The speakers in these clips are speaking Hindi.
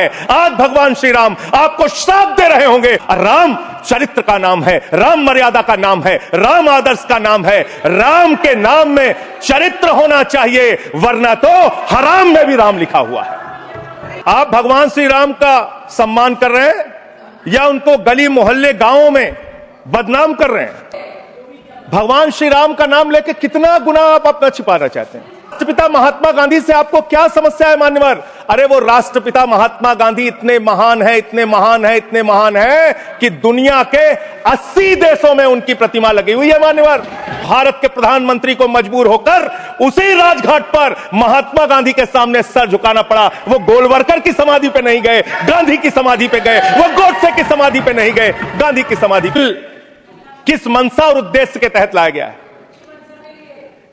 आज भगवान श्री राम आपको श्राप दे रहे होंगे। राम चरित्र का नाम है, राम मर्यादा का नाम है, राम आदर्श का नाम है। राम के नाम में चरित्र होना चाहिए, वरना तो हराम में भी राम लिखा हुआ है। आप भगवान श्री राम का सम्मान कर रहे हैं या उनको गली मोहल्ले गांवों में बदनाम कर रहे हैं? भगवान श्री राम का नाम लेके कितना गुनाह आप अपना छिपाना चाहते हैं? राष्ट्रपिता महात्मा गांधी से आपको क्या समस्या है मान्यवर? अरे वो राष्ट्रपिता महात्मा गांधी इतने महान है, इतने महान है, इतने महान है कि दुनिया के 80 देशों में उनकी प्रतिमा लगी हुई है मान्यवर। भारत के प्रधानमंत्री को मजबूर होकर उसी राजघाट पर महात्मा गांधी के सामने सर झुकाना पड़ा। वो गोलवरकर की समाधि पे नहीं गए, गांधी की समाधि पे गए। वो गोडसे की समाधि पे नहीं गए, गांधी की समाधि पे। किस मंशा और उद्देश्य के तहत लाया गया है?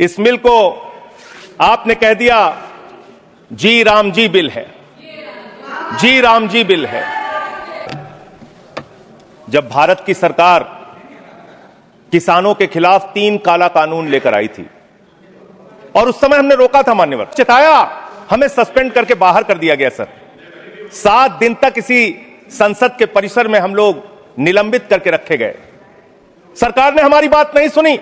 इस मिल को आपने कह दिया जी राम जी बिल है, जी राम जी बिल है। जब भारत की सरकार किसानों के खिलाफ 3 काला कानून लेकर आई थी और उस समय हमने रोका था मान्यवर, चिताया, हमें सस्पेंड करके बाहर कर दिया गया सर। 7 दिन तक इसी संसद के परिसर में हम लोग निलंबित करके रखे गए। सरकार ने हमारी बात नहीं सुनी।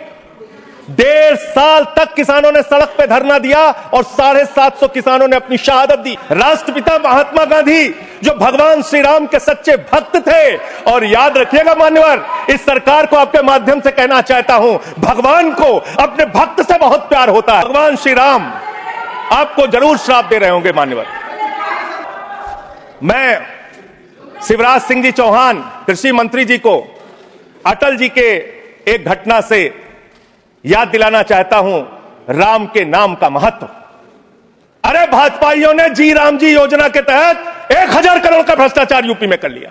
1.5 साल तक किसानों ने सड़क पे धरना दिया और 750 किसानों ने अपनी शहादत दी। राष्ट्रपिता महात्मा गांधी जो भगवान श्री राम के सच्चे भक्त थे, और याद रखिएगा मान्यवर, इस सरकार को आपके माध्यम से कहना चाहता हूं, भगवान को अपने भक्त से बहुत प्यार होता है। भगवान श्री राम आपको जरूर श्राप दे रहे होंगे मान्यवर। मैं शिवराज सिंह जी चौहान कृषि मंत्री जी को अटल जी के एक घटना से याद दिलाना चाहता हूं, राम के नाम का महत्व। अरे भाजपाइयों ने जी राम जी योजना के तहत 1000 करोड़ का भ्रष्टाचार यूपी में कर लिया।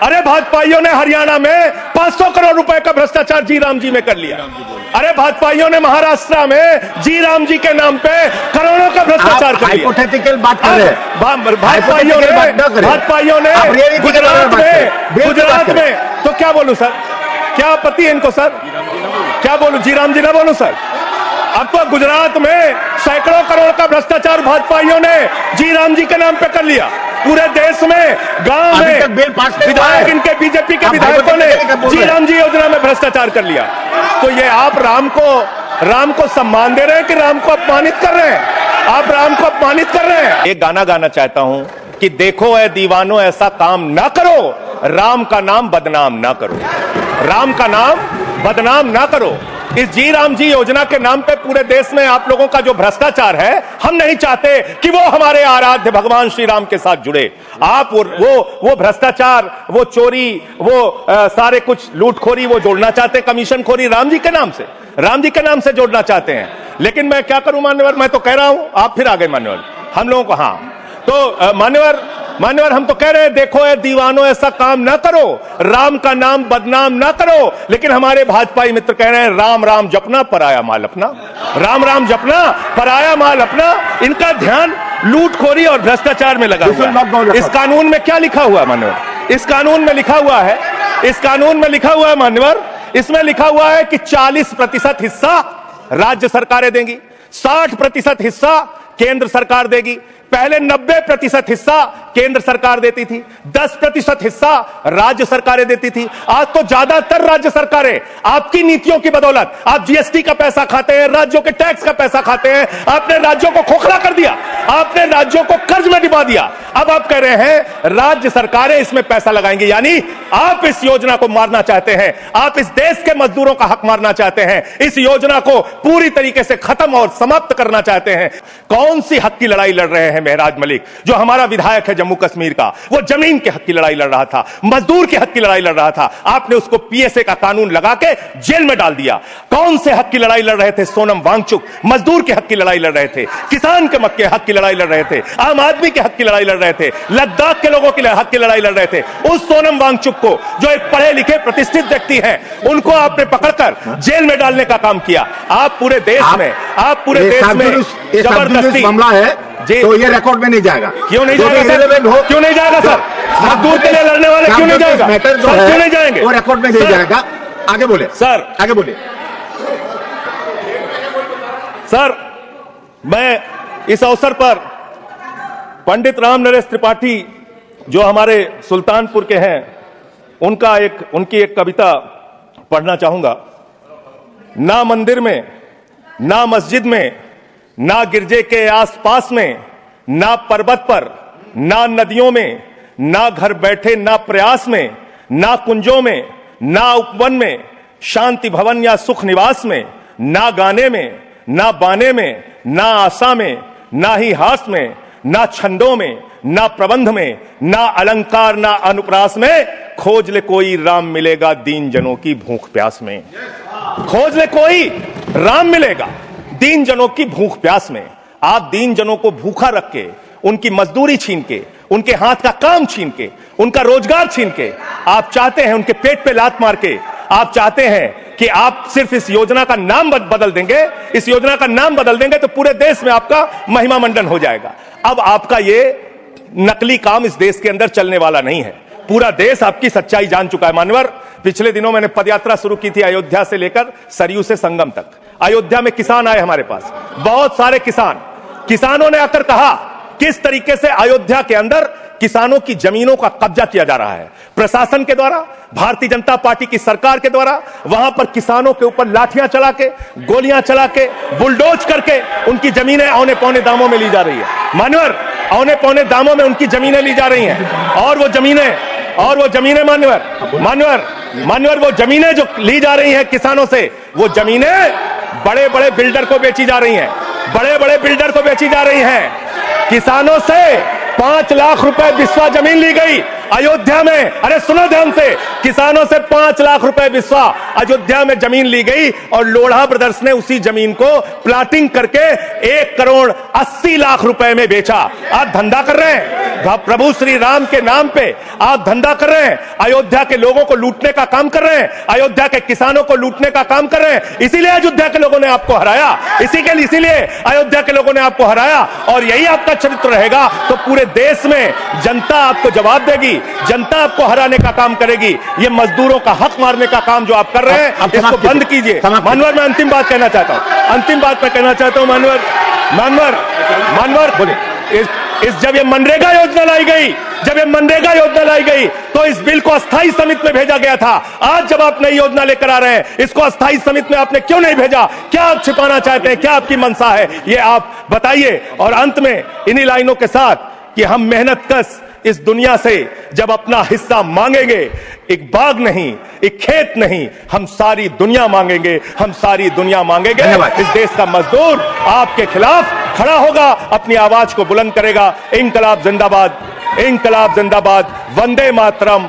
अरे भाजपाइयों ने हरियाणा में 500 करोड़ रुपए का भ्रष्टाचार जी राम जी में कर लिया। अरे भाजपाइयों ने महाराष्ट्र में जी राम जी के नाम पे करोड़ों का भ्रष्टाचार कर लिया। हाइपोथेटिकल बात कर रहे हैं। भाजपाइयों ने गुजरात में, तो क्या बोलूं सर, क्या आपत्ति है इनको सर? क्या बोलूं, जी राम जी ना बोलूं सर? अब तो गुजरात में सैकड़ों करोड़ का भ्रष्टाचार भाजपाइयों ने जी राम जी के नाम पे कर लिया। पूरे देश में गांव में विधायक, इनके बीजेपी के विधायकों ने जी राम जी योजना में भ्रष्टाचार कर लिया। तो ये आप राम को सम्मान दे रहे हैं कि राम को अपमानित कर रहे हैं? आप राम को अपमानित कर रहे हैं। एक गाना गाना चाहता हूं कि देखो ऐ दीवानो ऐसा काम ना करो, राम का नाम बदनाम ना करो, राम का नाम बदनाम ना करो। इस जी राम जी योजना के नाम पे पूरे देश में आप लोगों का जो भ्रष्टाचार है, हम नहीं चाहते कि वो हमारे आराध्य भगवान श्री राम के साथ जुड़े। आप वो भ्रष्टाचार, वो चोरी, वो सारे कुछ लूटखोरी वो जोड़ना चाहते, कमीशन खोरी राम जी के नाम से, राम जी के नाम से जोड़ना चाहते हैं। लेकिन मैं क्या करूं मान्यवर, मैं तो कह रहा हूं, आप फिर आ गए मान्यवर, हम लोगों को। हाँ तो मान्यवर हम तो कह रहे हैं देखो ए दीवानो ऐसा काम ना करो, राम का नाम बदनाम ना करो। लेकिन हमारे भाजपाई मित्र कह रहे हैं राम राम जपना पराया माल अपना, राम राम जपना पराया माल अपना। इनका ध्यान लूटखोरी और भ्रष्टाचार में लगा हुआ है। इस कानून में क्या लिखा हुआ है मान्यवर? इस कानून में लिखा हुआ है, इस कानून में लिखा हुआ है मान्यवर, इसमें लिखा हुआ है कि 40% हिस्सा राज्य सरकारें देंगी, 60% हिस्सा केंद्र सरकार देगी। पहले 90% हिस्सा केंद्र सरकार देती थी, 10% हिस्सा राज्य सरकारें देती थी। आज तो ज्यादातर राज्य सरकारें आपकी नीतियों की बदौलत, आप जीएसटी का पैसा खाते हैं, राज्यों के टैक्स का पैसा खाते हैं, आपने राज्यों को खोखला कर दिया, आपने राज्यों को कर्ज में डुबा दिया। अब आप कह रहे हैं राज्य सरकारें इसमें पैसा लगाएंगी, यानी आप इस योजना को मारना चाहते हैं, आप इस देश के मजदूरों का हक मारना चाहते हैं, इस योजना को पूरी तरीके से खत्म और समाप्त करना चाहते हैं। कौन सी हक की लड़ाई लड़ रहे हैं मेहराज मलिक, जो हमारा विधायक है जम्मू कश्मीर का? वो जमीन के हक की लड़ाई लड़ रहा था, मजदूर के हक की लड़ाई लड़ रहा था। आपने उसको पीएसए का कानून लगा के जेल में डाल दिया। कौन से हक की लड़ाई लड़ रहे थे? सोनम वांगचुक मजदूर के हक की लड़ाई लड़ रहे थे, किसान के मत के हक की लड़ाई लड़ रहे थे, आम आदमी के हक की लड़ाई लड़ रहे थे, लद्दाख के लोगों के हक की लड़ाई लड़ रहे थे। उस सोनम वांगचुक को, जो एक पढ़े लिखे प्रतिष्ठित व्यक्ति हैं, उनको आपने पकड़कर जेल में डालने का काम किया। आप पूरे देश में जबरदस्ती मामला है, तो ये रिकॉर्ड में नहीं जाएगा। क्यों नहीं जाएगा सर? क्यों नहीं जाएगा सर? मजदूर के लिए लड़ने वाले क्यों नहीं जाएगा? क्यों नहीं जाएंगे? वो रिकॉर्ड में नहीं जाएगा। आगे बोले सर, आगे बोले सर। मैं इस अवसर पर पंडित राम नरेश त्रिपाठी जो हमारे सुल्तानपुर के हैं, उनकी एक कविता पढ़ना चाहूंगा। ना मंदिर में, ना मस्जिद में, ना गिरजे के आसपास में, ना पर्वत पर, ना नदियों में, ना घर बैठे, ना प्रयास में, ना कुंजों में, ना उपवन में, शांति भवन या सुख निवास में, ना गाने में, ना बाने में, ना आशा में, ना ही हास में, ना छंदों में, ना प्रबंध में, ना अलंकार, ना अनुप्रास में, खोज ले कोई राम मिलेगा दीन जनों की भूख प्यास में। खोज ले कोई राम मिलेगा दीन जनों की भूख प्यास में। आप दीन जनों को भूखा रख के, उनकी मजदूरी छीन के, उनके हाथ का काम छीन के, उनका रोजगार छीन के, आप चाहते हैं उनके पेट पे लात मार के, आप चाहते हैं कि आप सिर्फ इस योजना का नाम बदल देंगे, इस योजना का नाम बदल देंगे तो पूरे देश में आपका महिमा मंडन हो जाएगा। अब आपका ये नकली काम इस देश के अंदर चलने वाला नहीं है। पूरा देश आपकी सच्चाई जान चुका है। मान्यवर, पिछले दिनों मैंने पदयात्रा शुरू की थी अयोध्या से लेकर सरयू से संगम तक। अयोध्या में किसान आए हमारे पास, बहुत सारे किसानों ने आकर कहा किस तरीके से अयोध्या के अंदर किसानों की जमीनों का कब्जा किया जा रहा है प्रशासन के द्वारा, भारतीय जनता पार्टी की सरकार के द्वारा। वहां पर किसानों के ऊपर लाठियां चला के, गोलियां चला के, बुलडोज करके उनकी जमीनें औने पौने दामों में ली जा रही है। मान्यवर, औने पौने दामों में उनकी जमीनें ली जा रही हैं। और वो जमीनें मान्यवर वो जमीनें जो ली जा रही हैं किसानों से, वो जमीनें बड़े बड़े बिल्डर को बेची जा रही हैं, बड़े बड़े बिल्डर को बेची जा रही हैं। किसानों से 5 लाख रुपए बिस्वा जमीन ली गई अयोध्या में। अरे सुनो ध्यान से, किसानों से 5 लाख रुपए बिस्वा अयोध्या में जमीन ली गई और लोढ़ा ब्रदर्स ने उसी जमीन को प्लाटिंग करके 1 करोड़ 80 लाख रुपए में बेचा। आप धंधा कर रहे हैं प्रभु श्री राम के नाम पे, आप धंधा कर रहे हैं, अयोध्या के लोगों को लूटने का काम कर रहे हैं, अयोध्या के किसानों को लूटने का काम कर रहे हैं। इसीलिए अयोध्या के लोगों ने आपको हराया, इसीलिए अयोध्या के लोगों ने आपको हराया। और यही आपका चरित्र रहेगा तो पूरे देश में जनता आपको जवाब देगी, जनता आपको हराने का काम करेगी। ये मजदूरों का हक मारने का काम जो आप कर रहे हैं, इसको बंद कीजिए। मानवर, मैं अंतिम बात कहना चाहता हूं, मानवर बोले, जब ये मनरेगा योजना लाई गई, तो इस बिल को अस्थायी समिति में भेजा गया था। आज जब आप नई योजना लेकर आ रहे हैं, इसको अस्थायी समिति में आपने क्यों नहीं भेजा? क्या आप छिपाना चाहते हैं? क्या आपकी मंशा है? ये आप बताइए। और अंत में इन्हीं लाइनों के साथ कि हम मेहनत कश इस दुनिया से जब अपना हिस्सा मांगेंगे, एक बाग नहीं, एक खेत नहीं, हम सारी दुनिया मांगेंगे, इस देश का मजदूर आपके खिलाफ खड़ा होगा, अपनी आवाज को बुलंद करेगा। इंकलाब जिंदाबाद, वंदे मातरम।